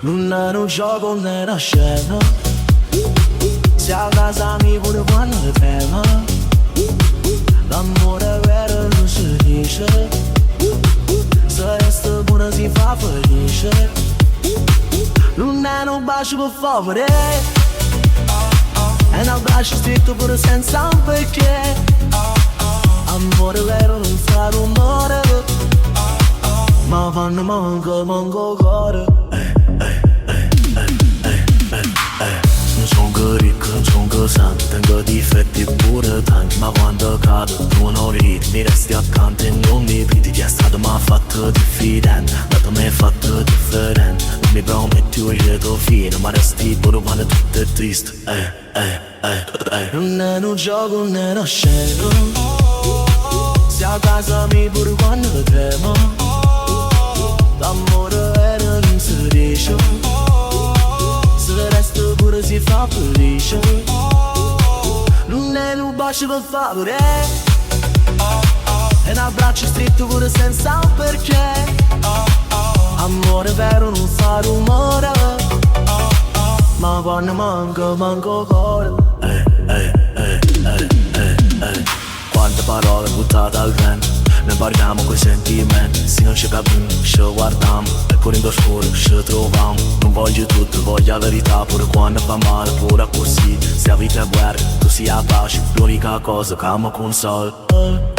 Non è un gioco, non è una scena. Se a casa mi pure quando è trema. L'amore vero non si dice. Se resta pure si fa felice. Non è un bacio per favore. È un abbraccio stretto pure senza un perché. Amore vero non fa rumore. Ma quando manco cuore. Non sono ricco, non sono santo. Tengo difetti pure tanti. Ma quando cado tu non ridi. Mi resti accanto e non mi vedi. Ti è stato mi ha fatto diffidente. Dato mi hai fatto differente. Non mi prometti un lieto fine. Ma resti pure quando tutto è triste. Non è un gioco, non è una scena. Se a casa mi pure quando tremo. L'amore vero non si dice. Se resta pure si fa felice. Non è un bacio per favore. È un abbraccio stretto pure senza un perché. Amore vero non fa rumore. Ma quando manco cuore. Quante parole buttate al vento. Ne parliamo coi sentimenti. Se non ci capiamo, ci guardiamo. E pure in scuro ci troviamo. Non voglio tutto, voglio la verità. Pure quando fa male, pure così. Se la vita è guerra, tu sia pace. L'unica cosa che mi consola.